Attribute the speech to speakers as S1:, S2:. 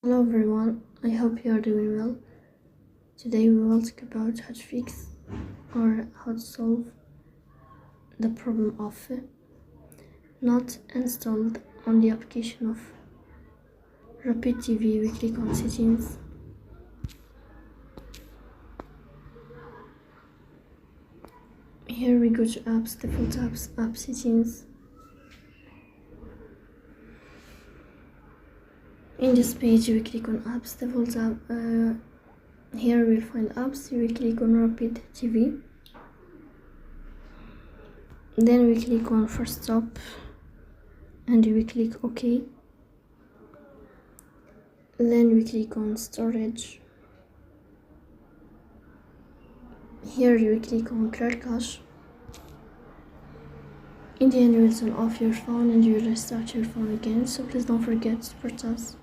S1: Hello everyone, I hope you are doing well. Today we will talk about how to fix or how to solve the problem of not installed on the application of Rapid TV. We click on settings. Here we go to apps, default apps, app settings. In this page we click on apps, default app. Here we'll find apps. We click on Rapid TV. Then we click on first stop and we click OK. Then we click on storage. Here you click on clear cache. In the end you will turn off your phone and you will restart your phone again, so please don't forget to support us.